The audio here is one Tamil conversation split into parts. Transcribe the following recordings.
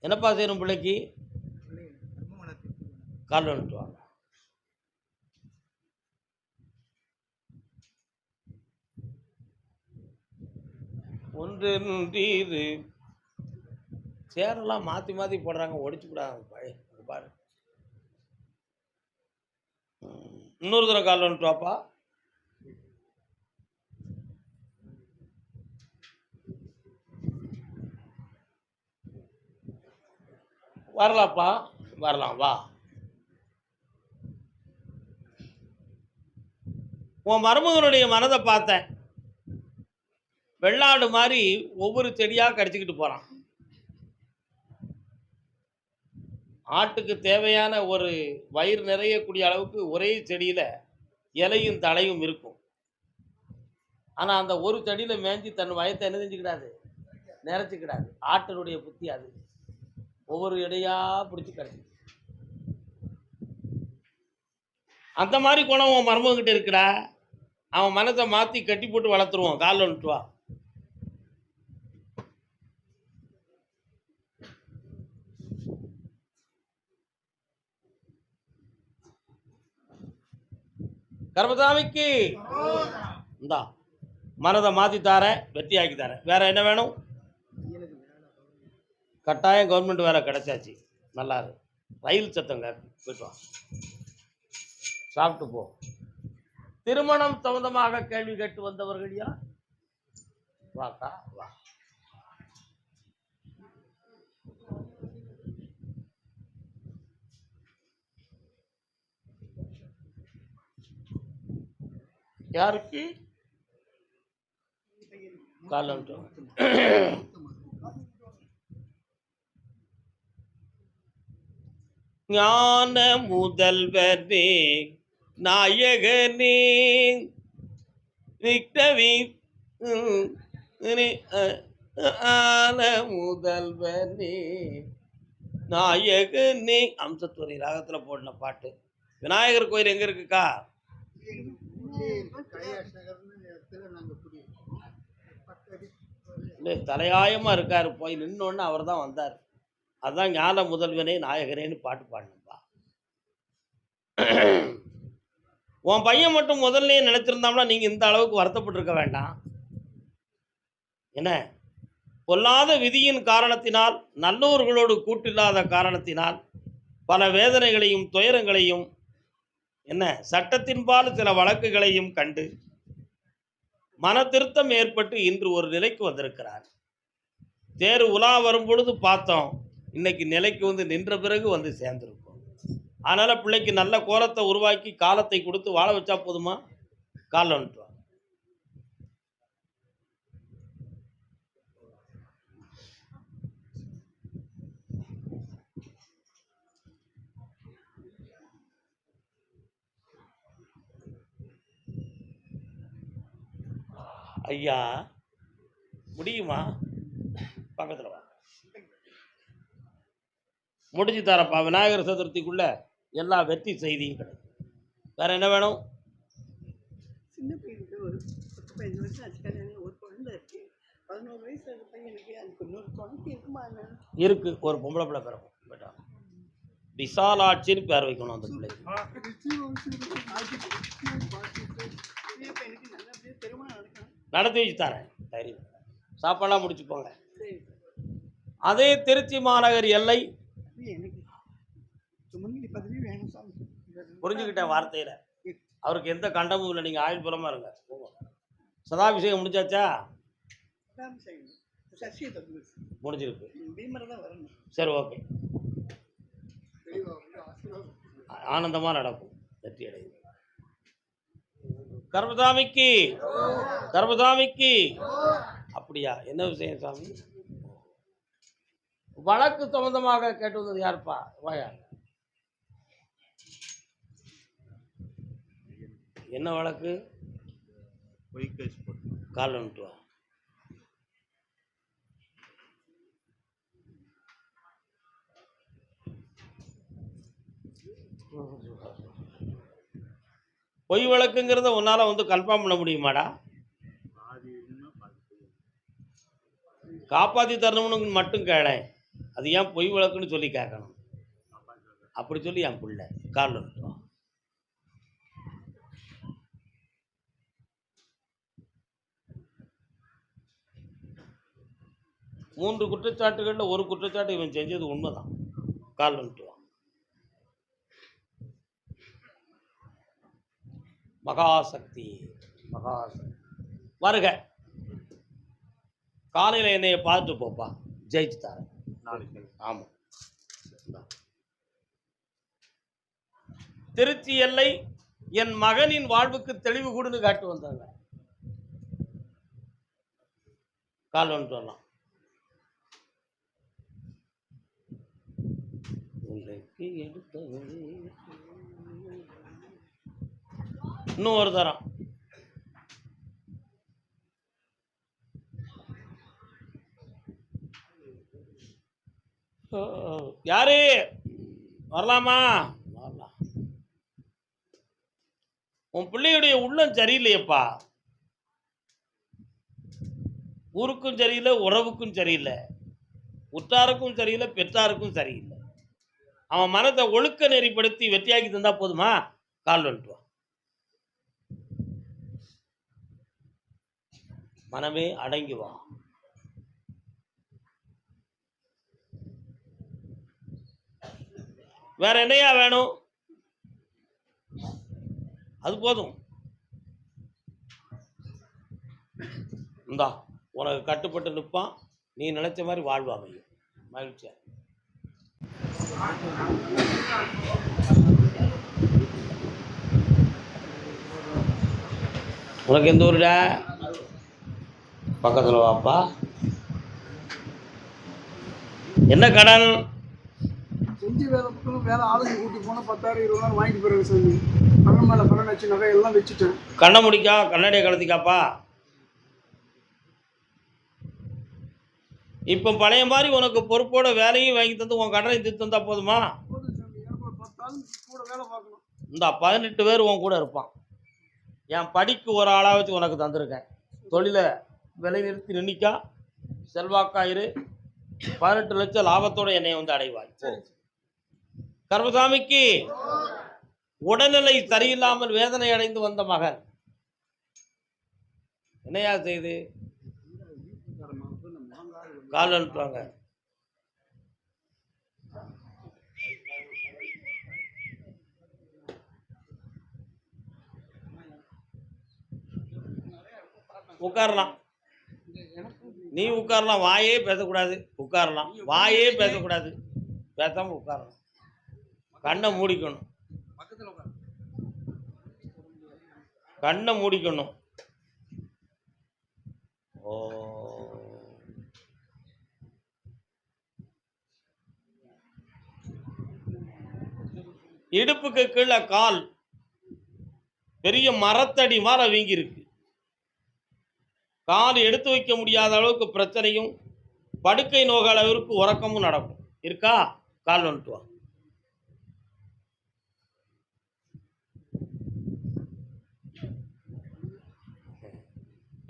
என்னப்பா செய்யணும் பிள்ளைக்கு? கால் வந்துட்டு வாங்க. ஒன்று இது சேரெல்லாம் மாற்றி மாற்றி போடுறாங்க, ஒடிச்சு விடாங்க பழைய பாரு. இன்னொரு தடவை கால் வந்துட்டு வாப்பா. வரலாப்பா, வரலாம் வா. உன் மருமகனுடைய மனதை பார்த்தேன். வெள்ளாடு மாதிரி ஒவ்வொரு செடியாக கடிச்சிக்கிட்டு போகிறான். ஆட்டுக்கு தேவையான ஒரு வயிறு நிறையக்கூடிய அளவுக்கு ஒரே செடியில் இலையும் தலையும் இருக்கும். ஆனால் அந்த ஒரு செடியில் மேய்ஞ்சி தன் வயத்தை என்ன செஞ்சுக்கிடாது, நிறைச்சிக்கிடாது. ஆட்டினுடைய புத்தி அது. ஒவ்வொரு இடையாக பிடிச்சி கிடச்சி அந்த மாதிரி குணம் உன் மருமகிட்ட இருக்குடா. அவன் மனத்தை மாற்றி கட்டி போட்டு வளர்த்துருவான். காலில் வந்துட்டு வா. கர்மசாமிக்கு இந்தா மனதை மாற்றி தாரேன், வெற்றியாக்கி தரேன். வேற என்ன வேணும்? கட்டாயம் கவர்மெண்ட் வேலை கிடைச்சாச்சு. நல்லா இருக்கு. ரயில் சத்தங்க போயிட்டு வா, சாப்பிட்டு போ. திருமணம் சம்பந்தமாக கேள்வி கேட்டு வந்தவர்கள் யார்? வாக்கா வா. யாருக்கு காலம்? ஞான முதல்வனே நாயகனே விக்டவி ஆன முதல்வனே நாயகனே. அம்சத்துறை ராகத்தில் போடின பாட்டு. விநாயகர் கோயில் எங்க இருக்குக்கா? தலையாயமா இருக்காரு. போய் நின்னோன்னு அவர் தான் வந்தார். அதுதான் ஞான முதல்வனே நாயகனேன்னு பாட்டு பாடினப்பா. உன் பையன் மட்டும் முதல்ல நினைச்சிருந்தாம்னா நீங்க இந்த அளவுக்கு வருத்தப்பட்டிருக்க வேண்டாம். என்ன, பொல்லாத விதியின் காரணத்தினால், நல்லோர்களோடு கூட்டில்லாத காரணத்தினால் பல வேதனைகளையும் துயரங்களையும், என்ன சட்டத்தின்பால் சில வழக்குகளையும் கண்டு மன திருத்தம் ஏற்பட்டு இன்று ஒரு நிலைக்கு வந்திருக்கிறார். தேர் உலா வரும் பொழுது பார்த்தோம், இன்னைக்கு நிலைக்கு வந்து நின்ற பிறகு வந்து சேர்ந்திருக்கும். அதனால பிள்ளைக்கு நல்ல கோலத்தை உருவாக்கி காலத்தை கொடுத்து வாழ வச்சா போதுமா? காலில் வந்துட்டு வா. ஐயா முடியுமா? பக்கத்தில் வா. முடிஞ்சு தரப்பா. விநாயகர் சதுர்த்திக்குள்ள எல்லா வெற்றி செய்தியும் கிடைக்கும். வேற என்ன வேணும்? சின்ன பையனுக்கு ஒரு 15 வருஷம் ஆச்சு கல்யாணம். ஒரு குழந்தை இருக்கு. 11 வயசு பையனுக்கு அதுக்கு இன்னொரு குழந்தை இருக்குமா? இருக்கு. ஒரு பொம்பளை பிள்ளை பிறக்கும். பேட்டா விசாலாட்சின்னு பேர் வைக்கணும் அந்த பிள்ளைக்கு. நடத்தி வச்சு தரேன். தைரியம். சாப்பாடெல்லாம் முடிச்சு போங்க. அதே திருச்சி மாநகர் எல்லை. புரிஞ்சுக்கிட்டேன் வார்த்தையில. அவருக்கு எந்த கண்டமும் இல்லை. நீங்க ஆயுள் புலமா இருங்க. சதாபிஷேகம் முடிச்சாச்சா? முடிஞ்சிருக்கு. சரி, ஓகே. ஆனந்தமா நடக்கும். வெற்றி அடையும். கர்மசாமிக்கு கர்மசாமிக்கு. அப்படியா? என்ன விஷயம் சாமி? வழக்கு சம்பந்தமாக கேட்டு வந்தது யாருப்பா? வாயா. என்ன வழக்கு? கால் வந்துட்டு வா. பொய் வழக்குங்கிறத உன்னால வந்து கன்ஃபார்ம் பண்ண முடியுமாடா? காப்பாற்றி தரணும்னு மட்டும் கேளேன். அது ஏன் பொய் வழக்குன்னு சொல்லி கேட்கணும். அப்படி சொல்லி என் பிள்ளை காலில் விட்டுருவான். மூன்று குற்றச்சாட்டுகளில் ஒரு குற்றச்சாட்டு இவன் செஞ்சது உண்மைதான். காலில் விட்டுருவான். மகாசக்தி மகாசக்தி வருக. காலையில் என்னைய பார்த்துட்டு போப்பா, ஜெயிச்சு தரேன் நாளைக்கு. ஆமாம், திருச்சி எல்லை என் மகனின் வாழ்வுக்கு தெளிவு கூடுன்னு காட்டு வந்தாங்க. கால் வந்துட்டு வரலாம். இன்னும் ஒரு தரம். யாரு வரலாமா? வரலாம். உன் பிள்ளையுடைய உள்ளம் சரியில்லையப்பா. ஊருக்கும் சரியில்லை, உறவுக்கும் சரியில்லை, உற்றாருக்கும் சரியில்லை, பெற்றாருக்கும் சரியில்லை. அவன் மனத்தை ஒழுக்க நெறிப்படுத்தி வெற்றியாக்கி தந்தா போதுமா? கால் வந்துட்டுவான். மனமே அடங்குவா. வேற என்னையா வேணும்? அது போதும். இந்தா உனக்கு கட்டுப்பட்டு நிற்பான். நீ நினைச்ச மாதிரி வாழ்வா மையம். மகிழ்ச்சியா. உனக்கு எந்த ஊருடா? பக்கத்தில் வாப்பா. என்ன கடன்? செஞ்சு வேலை ஆளுங்க கூட்டி போனால் 10,000 20,000 வாங்கிட்டு போயிருங்க சாமி. கடன் மேலே கடன் வச்சு நகை எல்லாம் வச்சுட்டேன். கண்ணை முடிக்கா, கண்ணாடியை கலத்திக்காப்பா. இப்போ பழைய மாதிரி உனக்கு பொறுப்போட வேலையும் வாங்கி தந்து உன் கடனை தீர்த்து தந்தா போதுமா? போதும் சாமி, எனக்கு ஒரு 10 ஆள் கூட வேலை பார்க்கணும். இந்த 18 பேர் உன் கூட இருப்பான். என் படிக்கு ஒரு ஆளாக வச்சு உனக்கு தந்திருக்கேன். தொழிலை விலை நிறுத்தி நின்னிக்கா, செல்வாக்காயிரு, 18 லட்சம் லாபத்தோட என்னை வந்து அடைவாய். கர்மசாமிக்கு உடல்நிலை சரியில்லாமல் வேதனை அடைந்து வந்த மகன் என்னையா செய்து கால் அனுப்புவாங்க. உட்காரலாம், நீ உட்காரலாம். வாயே பேசக்கூடாது. உட்காரலாம், வாயே பேசக்கூடாது. பேசாம உட்காரலாம். கண்ணை மூடிக்கணும், கண்ணை மூடிக்கணும். ஓ, இடுப்புக்கு கீழே கால் பெரிய மரத்தடி மாற வீங்கி இருக்கு. கால் எடுத்து வைக்க முடியாத அளவுக்கு பிரச்சனையும், படுக்கை நோக அளவிற்கு உறக்கமும் நடக்கும். இருக்கா? கால் வந்துட்டு வா.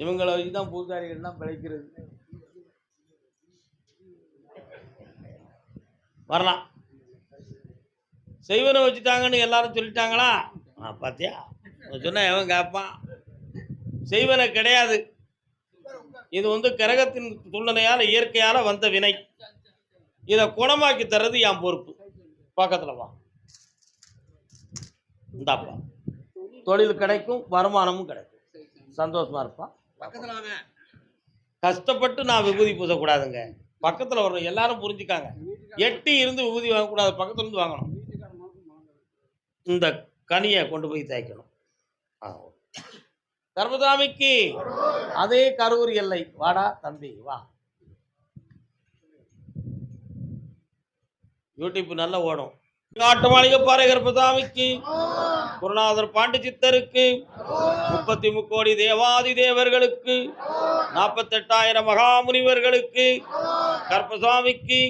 இவங்களை வச்சுதான் பூசாரிகள்லாம் பிழைக்கிறது. வரலாம். செய்வனை வச்சுட்டாங்கன்னு எல்லாரும் சொல்லிட்டாங்களா? பார்த்தியா, சொன்ன எவன் கேட்பான்? செய்வனை கிடையாது. இது வந்து கிரகத்தின் துள்ளனையால் இயற்கையால் வந்த வினை. இதை குணமாக்கி தர்றது என் பொறுப்பு. பக்கத்தில் வா. இந்தாப்பா, தொழில் கிடைக்கும், வருமானமும் கிடைக்கும், சந்தோஷமா இருப்பா. கஷ்டப்பட்டு நான் விபூதி பூசக்கூடாதுங்க. பக்கத்தில் வரணும், எல்லாரும் புரிஞ்சுக்காங்க. எட்டி இருந்து விபூதி வாங்கக்கூடாது, பக்கத்துல இருந்து வாங்கணும். இந்த கனியை கொண்டு போய் தேய்க்கணும். கர்மசாமிக்கு அதே கரூர் எல்லை. வாடா தம்பி வா. யூடியூப் நல்லா ஓடும். காட்டு மாளிகைப்பாறை கர்மசாமிக்கு, குருநாதர் பாண்டி சித்தருக்கு, 33 கோடி தேவாதி தேவர்களுக்கு, 48,000 மகாமுனிவர்களுக்கு, கர்மசாமிக்கு,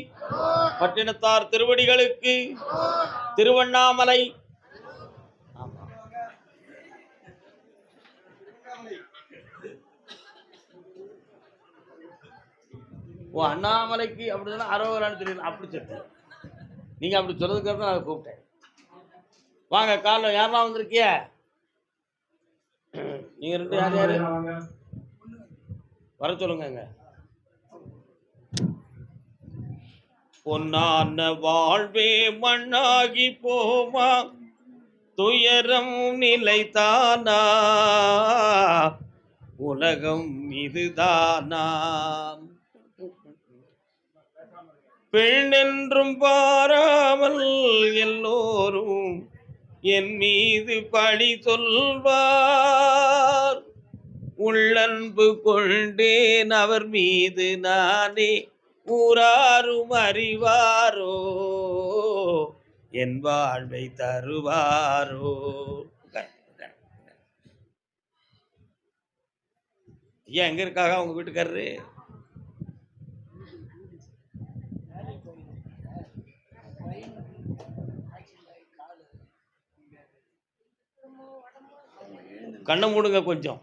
பட்டினத்தார் திருவடிகளுக்கு, திருவண்ணாமலை. ஓ அண்ணாமலைக்கு அப்படின்னா அரோகரான்னு தெரியல அப்படி சொல்லு. நீங்கள் அப்படி சொல்றதுக்கு தான் நான் கூப்பிட்டேன். வாங்க காலைல யாரெல்லாம் வந்திருக்கிய? நீங்கள் ரெண்டு யார் யார் வர சொல்லுங்க. பொன்னான வாழ்வே மண்ணாகி போமா, துயரம் நிலைத்தானா, உலகம் இதுதானா, பெண் என்றும் பாராமல் எல்லோரும் என் மீது பழி சொல்வார், உள்ளன்பு கொண்டேன் அவர் மீது நானே, ஊராரும் அறிவாரோ, என் வாழ்வை தருவாரோ. ஐயா எங்க இருக்காக உங்க வீட்டுக்காரரு? கண்ணை மூடுங்க கொஞ்சம்.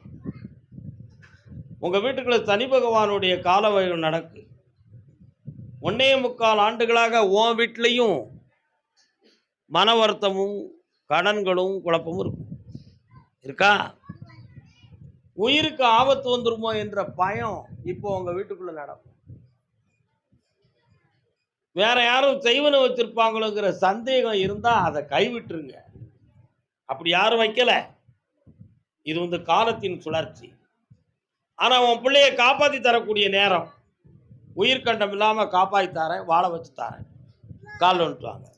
உங்க வீட்டுக்குள்ள சனி பகவானுடைய கால வழி நடக்கு. 1.25 ஆண்டுகளாக உன் வீட்லையும் மன வருத்தமும் கடன்களும் குழப்பமும் இருக்கும். இருக்கா? உயிருக்கு ஆபத்து வந்துருமோ என்ற பயம் இப்போ உங்க வீட்டுக்குள்ள நடக்கும். வேற யாரும் செய்வன வச்சிருப்பாங்களோங்கிற சந்தேகம் இருந்தா அதை கைவிட்டுருங்க. அப்படி யாரும் வைக்கல. இது காலத்தின் சுழற்சி. ஆனா உன் பிள்ளைய காப்பாத்தி தரக்கூடிய நேரம். உயிர்கண்டம் இல்லாம காப்பாத்தி தரேன், வாழ வச்சு தரேன். கால் வந்துட்டு வாங்க.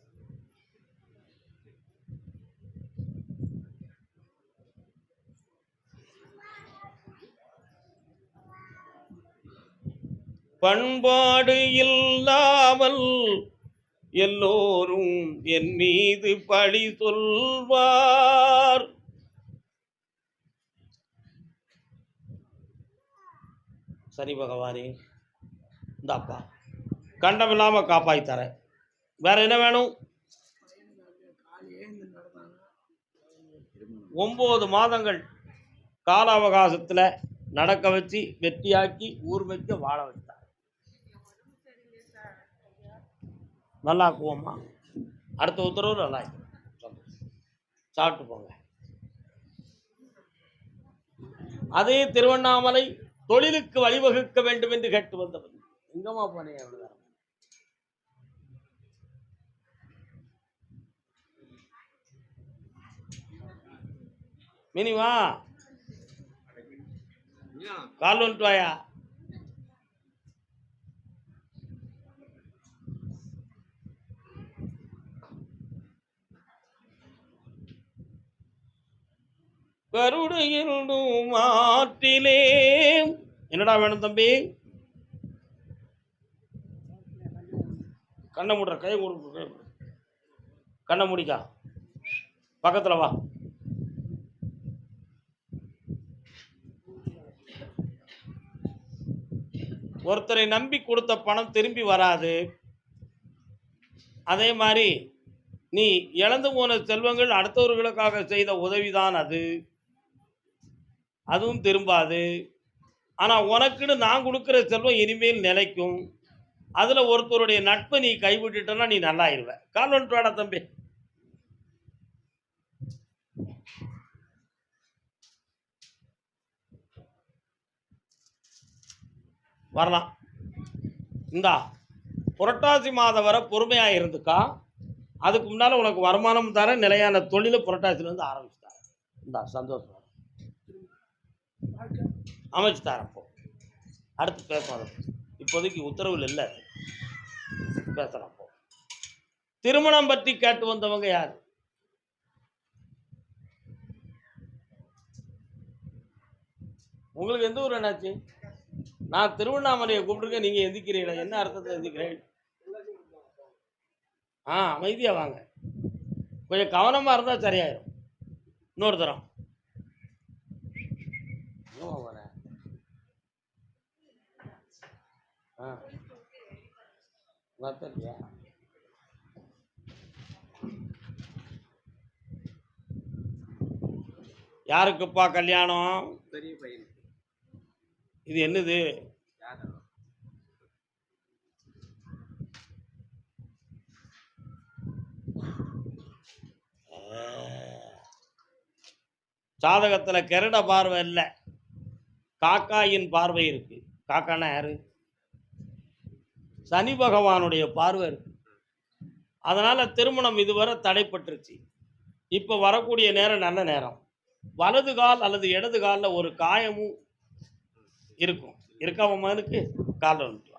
பண்பாடு இல்லாமல் எல்லோரும் என் மீது பழி சொல்வார், சனி பகவானே இந்தாப்பா கண்டம் இல்லாம காப்பாத்தி தரேன். வேற என்ன வேணும்? 9 மாதங்கள் கால அவகாசத்துல நடக்க வச்சு வெற்றியாக்கி ஊர் வைக்க வாழ வச்சார். நல்லா ஆக்குவோம்மா. அடுத்த உத்தரவு நல்லா சாப்பிட்டு போங்க. அதே திருவண்ணாமலை தொழிலுக்கு வழிவகுக்க வேண்டும் என்று கேட்டு வந்தவர். எங்கம்மா போனீங்க? அவ்வளவுதான். மினிவா கால் வந்துட்டு வாயா. கருடையில் ஆற்றிலே என்னடா வேணும் தம்பி? கண்ணை மூடுற, கையை மூடு, கண்ணை முடிக்கா. பக்கத்துல வா. ஒருத்தரை நம்பி கொடுத்த பணம் திரும்பி வராது. அதே மாதிரி நீ இழந்து போன செல்வங்கள் அடுத்தவர்களுக்காக செய்த உதவிதான் அது, அதுவும் திரும்பாது. ஆனால் உனக்குன்னு நான் கொடுக்குற செல்வம் இனிமேல் நிலைக்கும். அதில் ஒருத்தருடைய நட்பை நீ கைவிட்டுட்டனா நீ நல்லா ஆயிடுவ. கால் வந்துட்டு வாடா தம்பி. வரலாம். இந்தா புரட்டாசி மாதம் வர பொறுமையாக இருந்துக்கா. அதுக்கு முன்னால் உனக்கு வருமானம் தர நிலையான தொழிலை புரட்டாசிலேருந்து ஆரம்பிச்சுட்டாரு. இந்தா சந்தோஷம் அமைச்சு தரேன். போ அடுத்து பேசலாம். இப்போதைக்கு உத்தரவில் இல்லை, பேசலாம். போ. திருமணம் பற்றி கேட்டு வந்தவங்க யார்? உங்களுக்கு எந்த ஊர் என்னாச்சு? நான் திருவண்ணாமலையை கூப்பிட்டுருக்கேன், நீங்கள் எந்திக்கிறீங்களா? என்ன அர்த்தத்தில் எந்திக்கிறேன்? அமைதியா வாங்க. கொஞ்சம் கவனமா இருந்தா சரியாயிரும். இன்னொரு தரம் யாருக்குப்பா கல்யாணம்? பெரிய பையன். இது என்னது? ஜாதகத்தில் கெரட பார்வை இல்லை, காக்காயின் பார்வை இருக்கு. காக்கானா யாரு? சனி பகவானுடைய பார்வை இருக்கு. அதனால திருமணம் இதுவரை தடைப்பட்டுருச்சு. இப்போ வரக்கூடிய நேரம் நல்ல நேரம். வலது கால் அல்லது இடது காலில் ஒரு காயமும் இருக்கும். இருக்கா உன் மகனுக்கு? காலில் வந்துக்கலாம்.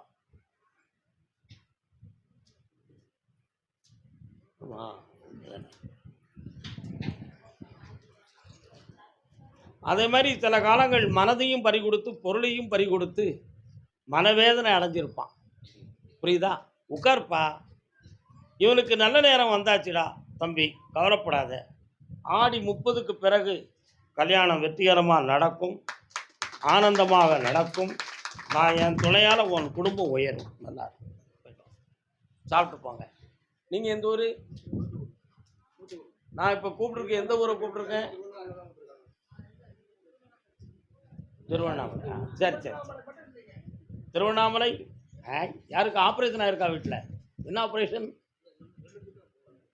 அதே மாதிரி சில காலங்கள் மனதையும் பறி கொடுத்து பொருளையும் பறி கொடுத்து மனவேதனை அடைஞ்சிருப்பான். புரியுதா? உட்கார்ப்பா, இவனுக்கு நல்ல நேரம் வந்தாச்சுடா தம்பி, கவலைப்படாத. ஆடி 30க்கு பிறகு கல்யாணம் வெற்றிகரமாக நடக்கும், ஆனந்தமாக நடக்கும். நான் என் துணையால் உன் குடும்பம் உயரும். நல்லா இருக்கும். சாப்பிட்டு போங்க. நீங்கள் எந்த ஊர்? நான் இப்போ கூப்பிட்ருக்கேன். எந்த ஊரை கூப்பிட்ருக்கேன்? திருவண்ணாமலை. சரி சரி, திருவண்ணாமலை. யாருக்கு ஆப்ரேஷன் ஆயிருக்கா வீட்டில்? என்ன ஆப்ரேஷன்?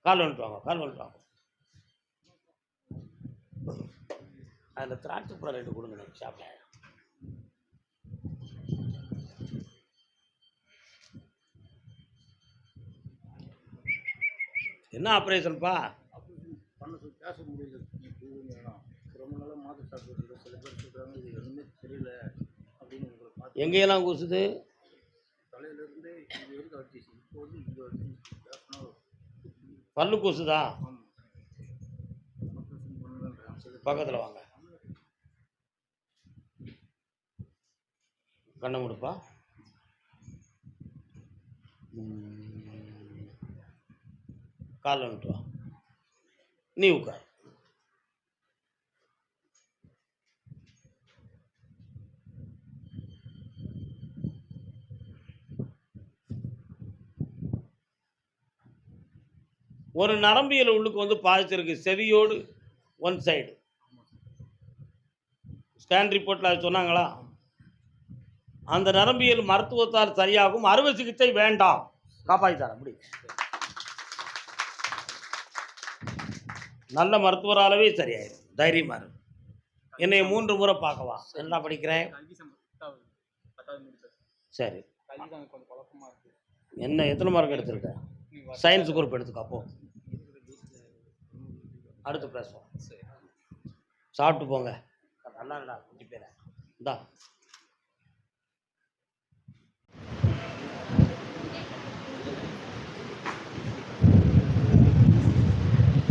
கால் வந்துட்டு வாங்க. அதில் திராட்சை பழம் 2 கொடுங்க, எனக்கு சாப்பிட. என்ன ஆப்ரேஷன்ப்பா? பேச முடியல, ரொம்ப நாளாக மாத்திரை சாப்பிட்டு சில பேர் சொல்கிறாங்க இது எதுவுமே தெரியல அப்படின்னு. எங்கேயெல்லாம் கூசுது? தலையிலேருந்து இது வரைக்கும் அடிச்சு, இப்போ வந்து இது வரைக்கும் பேசினா பல்லு கூசுதா? பக்கத்தில் வாங்க. கண்ணை முடிப்பா. காலில் வந்துட்டு வா. நீ உட்கார். ஒரு நரம்பியல் உள்ளுக்கு வந்து பாதிச்சிருக்கு, செவியோடு ஒன் சைடு. ஸ்கேன் ரிப்போர்ட்டில் அது சொன்னாங்களா? அந்த நரம்பியல் மருத்துவத்தால் சரியாகும், அறுவை சிகிச்சை வேண்டாம், காப்பாற்றித்தார். அப்படி நல்ல மருத்துவராலவே சரியாயிடும். தைரியமாக இருக்கும். என்னை 3 முறை பார்க்கவா? என்ன படிக்கிறேன்? சரி, என்ன எத்தனை மார்க் எடுத்திருக்க? சயின்ஸ் குரூப் எடுத்துக்கோ. அப்போ அடுத்து பேசுவோம். சாப்பிட்டு போங்க. நல்லா இல்லடா குட்டி பேர. இந்தா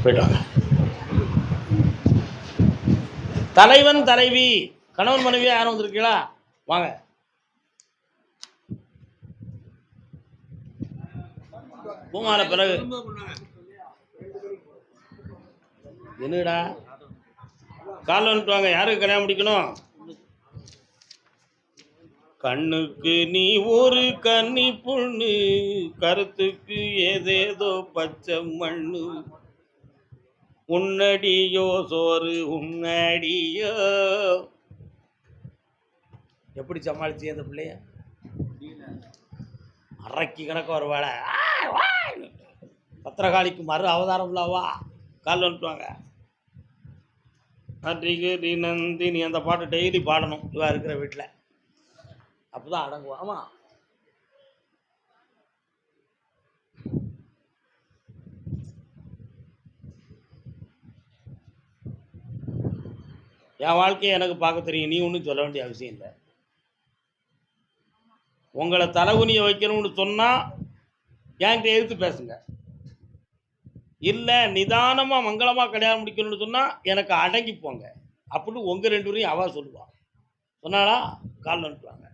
போயிட்டாங்க. தலைவன் தலைவி கணவன் மனைவியா யாரும் வந்திருக்கீங்களா? வாங்க. பூமான பிறகு என்னடா காலில் வந்துட்டு வாங்க. யாருக்கு கல்யாணம் முடிக்கணும்? கண்ணுக்கு நீ ஒரு கன்னி பொண்ணு, கருத்துக்கு ஏதேதோ பச்சை மண்ணு, உன்னடியோ சோறு உன்னடியோ. எப்படி சமாளிச்சு அந்த பிள்ளைய? அரைக்கி கணக்க ஒரு வேலை. பத்திரகாளிக்கு மறு அவதாரம் இல்லவா? கால் வந்துட்டுவாங்க. நன்றிக்கு நந்தினி அந்த பாட்டு டெய்லி பாடணும் இவா இருக்கிற வீட்டில், அப்போ தான் அடங்குவோம். ஆமாம், என் வாழ்க்கையை எனக்கு பார்க்க தெரியும், நீ ஒன்றும் சொல்ல வேண்டிய அவசியம் இல்லை. உங்களை தலைகுனியை வைக்கணும்னு சொன்னால் என்கிட்ட எதிர்த்து பேசுங்க. இல்லை நிதானமாக மங்களமாக கல்யாணம் முடிக்கணும்னு சொன்னால் எனக்கு அடங்கி போங்க அப்படின்னு உங்கள் 2 பேரையும் அவா சொல்லுவாள். சொன்னாலா? கால் வந்துட்டுவாங்க.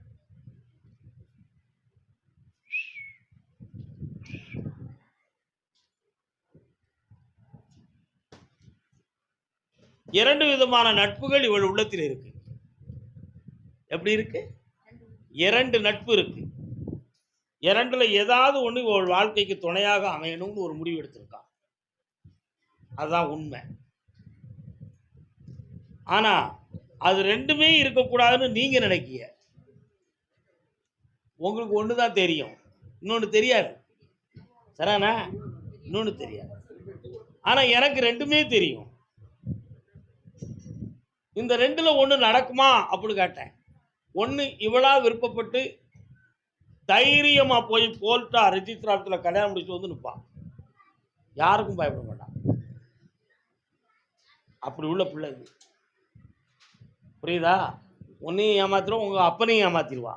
இரண்டு விதமான நட்புகள் இவள் உள்ளத்தில் இருக்கு. எப்படி இருக்கு? 2 நட்பு இருக்கு. 2ல் ஏதாவது ஒன்று இவள் வாழ்க்கைக்கு துணையாக அமையணும்னு ஒரு முடிவு எடுத்திருக்கான். அதுதான் உண்மை. ஆனா அது 2மே இருக்கக்கூடாதுன்னு நீங்க நினைக்கிய. உங்களுக்கு ஒன்று தான் தெரியும், இன்னொன்று தெரியாது. சரிண்ணா? இன்னொன்று தெரியாது. ஆனா எனக்கு 2மே தெரியும். இந்த ரெண்டுல ஒன்று நடக்குமா அப்படின்னு கேட்டேன். ஒன்று இவளா விருப்பப்பட்டு தைரியமா போய் போல்ட்டா ரெஜிஸ்டர் ஆஃபீஸில் கல்யாணம் முடிச்சு வந்து நிற்பான், யாருக்கும் பயப்பட மாட்டான். அப்படி உள்ள பிள்ளை இது. புரியுதா? உன்னையும் ஏமாத்திடுவோம், உங்க அப்பனையும் ஏமாத்திடுவா.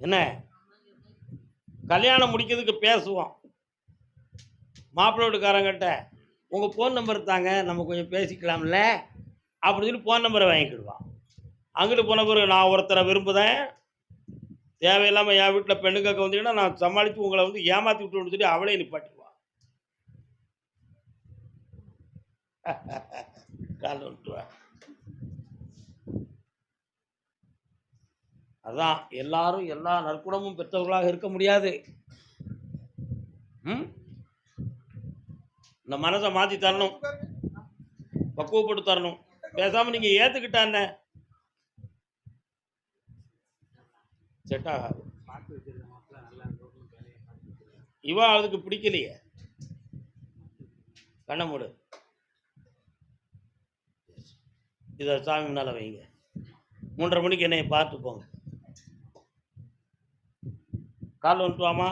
என்ன கல்யாணம் முடிக்கிறதுக்கு பேசுவோம், மாப்பிள்ளை வீட்டுக்காரங்கிட்ட உங்கள் ஃபோன் நம்பர் தாங்க, நம்ம கொஞ்சம் பேசிக்கலாம்ல அப்படின்னு சொல்லி ஃபோன் நம்பரை வாங்கிக்கிடுவான். அங்கிட்டு போன பிறகு நான் ஒருத்தரை விரும்புதேன், தேவையில்லாமல் என் வீட்டில் பெண்ணு கேட்க வந்தீங்கன்னா நான் சமாளித்து உங்களை வந்து ஏமாற்றி விட்டுன்னு சொல்லி அவளே நிப்பாட்டிடுவான். கால் விட்டுருவேன். அதான் எல்லாரும் எல்லா நற்குணமும் பெற்றவர்களாக இருக்க முடியாது. இந்த மனசை மாற்றி தரணும், பக்குவப்பட்டு தரணும். பேசாமல் நீங்கள் ஏற்றுக்கிட்டான செட் ஆகாது. இவா அதுக்கு பிடிக்கலையே. கண்ணை மூடு, இதை சாமி முன்னால் வைங்க. 3:30 மணிக்கு என்னைய பார்த்து போங்க. கால் வந்துட்டு வாமா.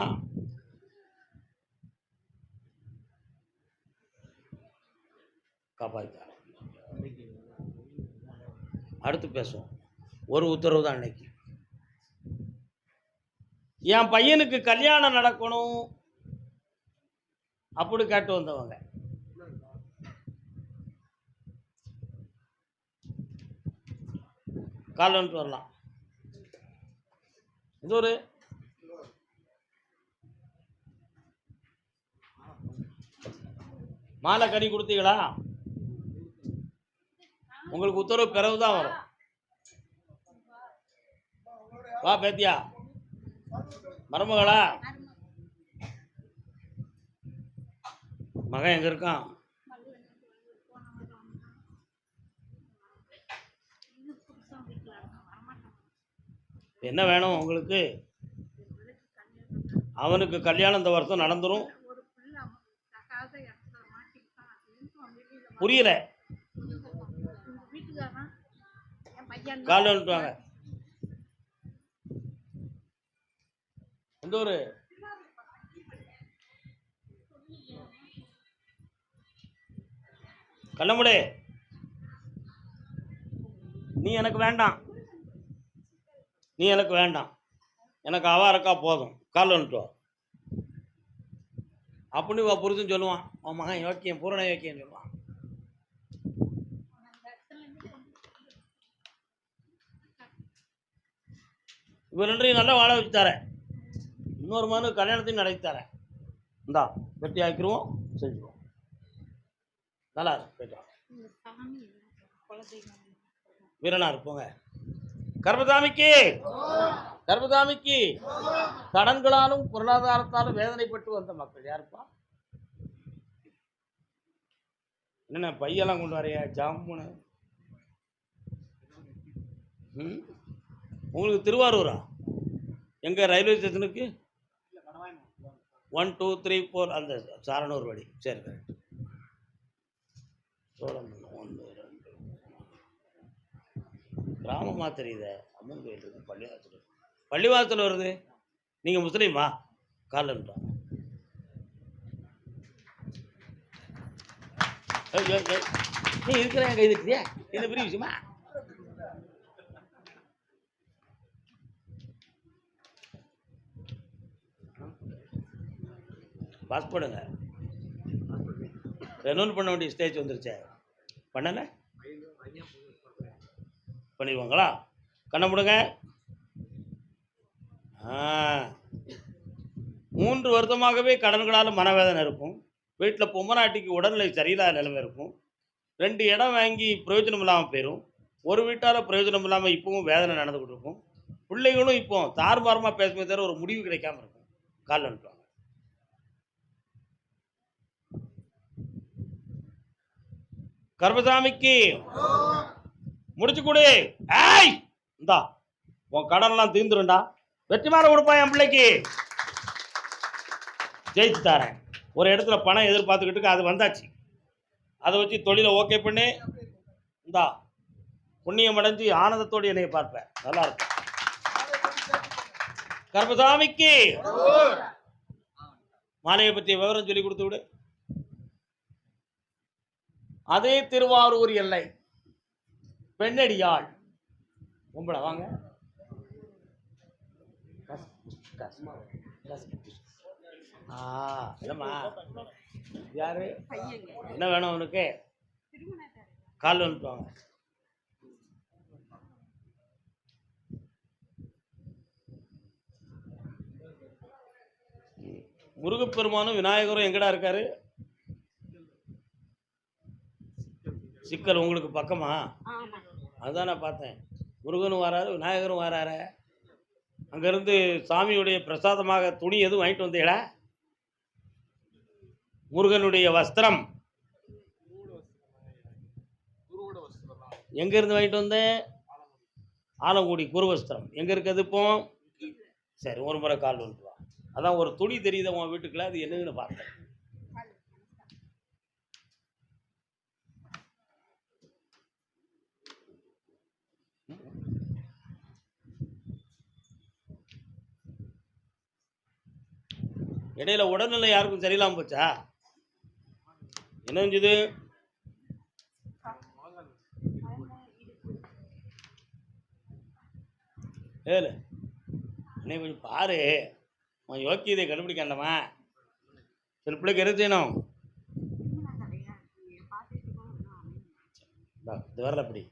காப்பாற்ற அடுத்து பேசுவோம். ஒரு உத்தரவு தான் அன்னைக்கு. என் பையனுக்கு கல்யாணம் நடக்கணும் அப்படி கேட்டு வந்தவங்க கால் வந்துட்டு வரலாம். இது ஒரு மாலை கறி கொடுத்தீங்களா? உங்களுக்கு உத்தரவு பிறகு தான் வரும். வா பேத்தியா, மருமகளா, மகன் எங்க இருக்கான்? என்ன வேணும் உங்களுக்கு? அவனுக்கு கல்யாணம் இந்த வருஷம் நடந்துரும். புரியல. கால் வந்துட்டுவாங்க. எந்த ஒரு கண்ணமுடே, நீ எனக்கு வேண்டாம், நீ எனக்கு வேண்டாம், எனக்கு அவா இருக்கா போதும். கால் வந்துட்டு அப்படின்னு புரிதுன்னு சொல்லுவான். அவன் மகன் யோக்கியம், பூரண யோக்கியம் சொல்லுவான். இவன் ரெண்டையும் நல்லா வாழ வச்சு தரேன். இன்னொரு மகனு கல்யாணத்தையும் நடத்தி தரேன். இந்தா வெட்டி ஆக்கிடுவோம், செஞ்சுருவோம். நல்லா இருக்கு. வீரனா இருப்போங்க. கர்மசாமிக்கு கர்மசாமிக்கு கடன்களாலும் பொருளாதாரத்தாலும் வேதனைப்பட்டு வந்த மக்கள் யாருப்பா? என்னென்ன பையெல்லாம் கொண்டு வரையா ஜாமுன்னு? உங்களுக்கு திருவாரூரா? எங்க ரயில்வே ஸ்டேஷனுக்கு 1 2 3 4 அந்த சாரணூர் வழி. சரி கரெக்ட். சோழமன் 1 2 கிராமமாக தெரியுத. அம்மன் கோயில் இருக்கு, பள்ளிவாசல். பள்ளிவாசல் வருது. நீங்கள் முஸ்லீமா? காலன்ட்டா நீ இருக்கிற என் கை இருக்கிறியா? என்ன பெரிய விஷயமா? பாஸ்போர்ட்டுங்க ரெனோல் பண்ண வேண்டிய ஸ்டேஜ் வந்துருச்சே. பண்ணல பண்ணிடுவாங்களா? கண்ணை முடுங்க. 3 வருஷமாகவே கடன்களால் மனவேதனை இருக்கும். வீட்டில் பொம்மநாட்டிக்கு உடல்நிலை சரியில்லாத நிலைமை இருக்கும். 2 இடம் வாங்கி பிரயோஜனம் இல்லாமல் போயிடும். ஒரு வீட்டால் பிரயோஜனம் இல்லாமல் இப்பவும் வேதனை நடந்துக்கிட்டு இருக்கும். பிள்ளைகளும் இப்போ தாறுமாறமாக பேசுமே தவிர ஒரு முடிவு கிடைக்காம இருக்கும். கால் அனுப்புவாங்க. கர்மசாமிக்கு முடிச்சு கொடு. ஏய் இந்தா உன் கடன்லாம் தீர்ந்துருண்டா. வெற்றி மாற கொடுப்பா என் பிள்ளைக்கு. ஜெயிச்சு தரேன். ஒரு இடத்துல பணம் எதிர்பார்த்துக்கிட்டு அது வந்தாச்சு. அதை வச்சு தொழிலை ஓகே பண்ணு. இந்தா புண்ணியம் அடைஞ்சு ஆனந்தத்தோடு என்னைய பார்ப்பேன். நல்லா இருக்கும். கருப்பசாமிக்கு மாலையை பற்றிய விவரம் சொல்லி கொடுத்து விடு. அதே திருவாரூர் எல்லை பெண்ணடியாள் உங்களை வாங்க. இல்லம்மா யாரு என்ன வேணும் அவனுக்கு? கால் வந்துட்டு வாங்க. முருகப்பெருமானும் விநாயகரும் எங்கடா இருக்காரு? சிக்கல் உங்களுக்கு பக்கமா? அதுதான் நான் பார்த்தேன். முருகனும் வராரு, விநாயகரும் வராரு. அங்கேருந்து சாமியுடைய பிரசாதமாக துணி எதுவும் வாங்கிட்டு வந்தீங்களா? முருகனுடைய வஸ்திரம் எங்கேருந்து வாங்கிட்டு வந்தேன்? ஆலங்குடி குருவஸ்திரம். எங்கே இருக்குது இப்போ? சரி, ஒரு முறை கால் வந்துட்டு வா. அதான் ஒரு துணி தெரியுது உன் வீட்டுக்குள்ள, அது என்னன்னு பார்த்தேன். இடையில உடல்நிலை யாருக்கும் சரியில்லாம போச்சா? என்ன செஞ்சது? ஏழு என்னை கொஞ்சம் பாரு, உன் யோக்கியதை கண்டுபிடிக்காண்டமா. சில பிள்ளைக்கு எது செய்யணும்? இது வரல, அப்படி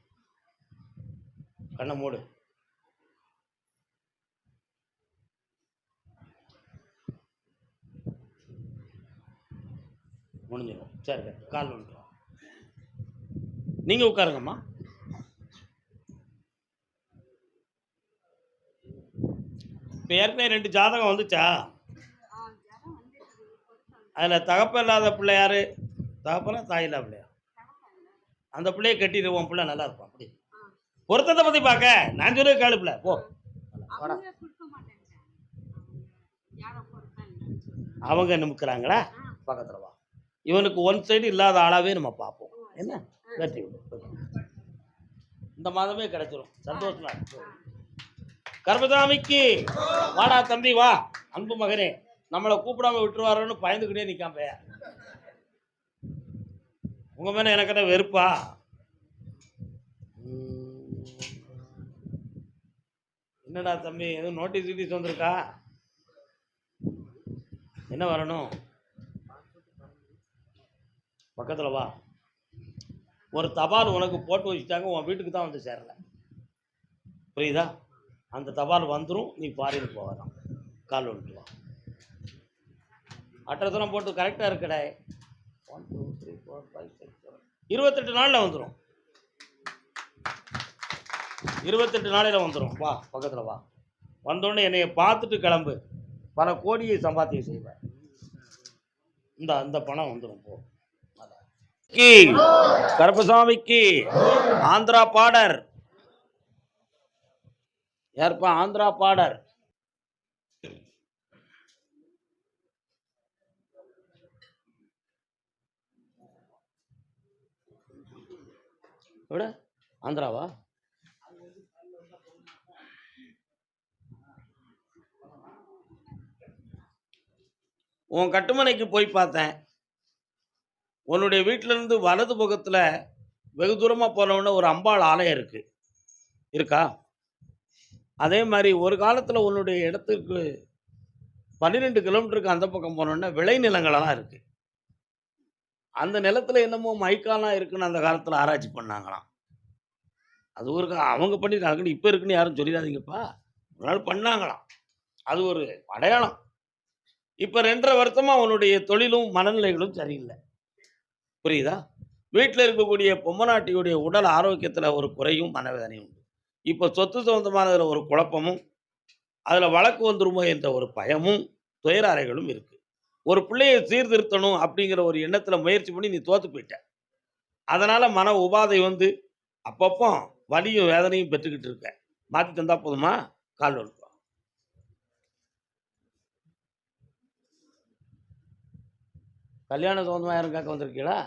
கண்ணை மூடு. முடிஞ்சிடும். சரி, கால் வந்துட்டு நீங்கள் உட்காருங்கம்மா. இப்போ ஏற்கனவே 2 ஜாதகம் வந்துச்சா? அதில் தகப்ப இல்லாத பிள்ளை யாரு? தகப்பனா தாய் இல்லாத பிள்ளையா? அந்த பிள்ளையை கட்டிடுவோம், பிள்ளை நல்லா இருக்கும். அப்படி பொருத்தத்தை பற்றி பார்க்க நான் சொல்லி கேளு பிள்ளை போ. அவங்க நிமிக்கிறாங்களா? பக்கத்தில் வா. இவனுக்கு ஒன் சைடு இல்லாத ஆளாவே நம்ம பார்ப்போம். என்ன கட்டி இந்த மாதமே கிடைச்சிரும். சந்தோஷமா இருக்கு. கர்மசாமிக்கு வாடா தம்பி வா. அன்பு மகனே, நம்மளை கூப்பிடாம விட்டுருவாரோன்னு பயந்துக்கிட்டே நிற்காம. உங்க மேல எனக்கு என்ன வெறுப்பா? என்னடா தம்பி, எதுவும் நோட்டீஸ் கீட்டீஸ் வந்திருக்கா? என்ன வரணும்? பக்கத்தில் வா. ஒரு தபால் உனக்கு போட்டு வச்சுட்டாங்க, உன் வீட்டுக்கு தான் வந்து சேரலை. புரியுதா? அந்த தபால் வந்துடும், நீ ஃபாரின் போகலாம். கால் வந்துட்டு வா. அட்ரஸ்லாம் போட்டு கரெக்டாக இருக்கடா. 1 2 3 4 5 6 7 28 நாளில் வந்துடும். 28 நாளையில் வந்துடும். வா, பக்கத்தில் வா. வந்தோடனே என்னைய பார்த்துட்டு கிளம்பு. பல கோடியை சம்பாத்தியம் செய்வேன். இந்த பணம் வந்துடும். போ. கருப்பசாமிக்கு ஆந்திரா பாடர் யாருப்பா? ஆந்திரா பாடர். ஆந்திராவா? உன் கட்டுமனைக்கு போய் பார்த்தேன். உன்னுடைய வீட்டிலேருந்து வலது பக்கத்தில் வெகு தூரமாக போனவுடனே ஒரு அம்பாள் ஆலயம் இருக்கா? அதே மாதிரி ஒரு காலத்தில் உன்னுடைய இடத்துக்கு 12 கிலோமீட்டருக்கு அந்த பக்கம் போனோடனே விளைநிலங்களெல்லாம் இருக்குது. அந்த நிலத்தில் என்னமோ மைக்காலாம் இருக்குன்னு அந்த காலத்தில் ஆராய்ச்சி பண்ணாங்களாம். அது ஒரு அவங்க பண்ணிட்டாங்கன்னு இப்போ இருக்குன்னு யாரும் சொல்லிடாதீங்கப்பா. ஒரு நாள் பண்ணாங்களாம். அது ஒரு அடையாளம். இப்போ 2.5 வருஷமாக உன்னுடைய தொழிலும் மனநிலைகளும் சரியில்லை. புரியுதா? வீட்டில் இருக்கக்கூடிய பொம்மநாட்டியுடைய உடல் ஆரோக்கியத்தில் ஒரு குறையும் மனவேதனையும் உண்டு. இப்போ சொத்து சம்பந்தமானதில் ஒரு குழப்பமும், அதில் வழக்கு வந்துருமோ என்ற ஒரு பயமும் துயர அறைகளும் இருக்குது. ஒரு பிள்ளையை சீர்திருத்தணும் அப்படிங்கிற ஒரு எண்ணத்தில் முயற்சி பண்ணி நீ தோற்று போயிட்ட. அதனால் மன உபாதை வந்து அப்பப்போ வலியும் வேதனையும் பெற்றுக்கிட்டு இருக்க. மாற்றி தந்தா போதுமா? கால் வலிப்பா. கல்யாண சம்பந்தமாக யாரும் கேட்க வந்திருக்கீங்களா?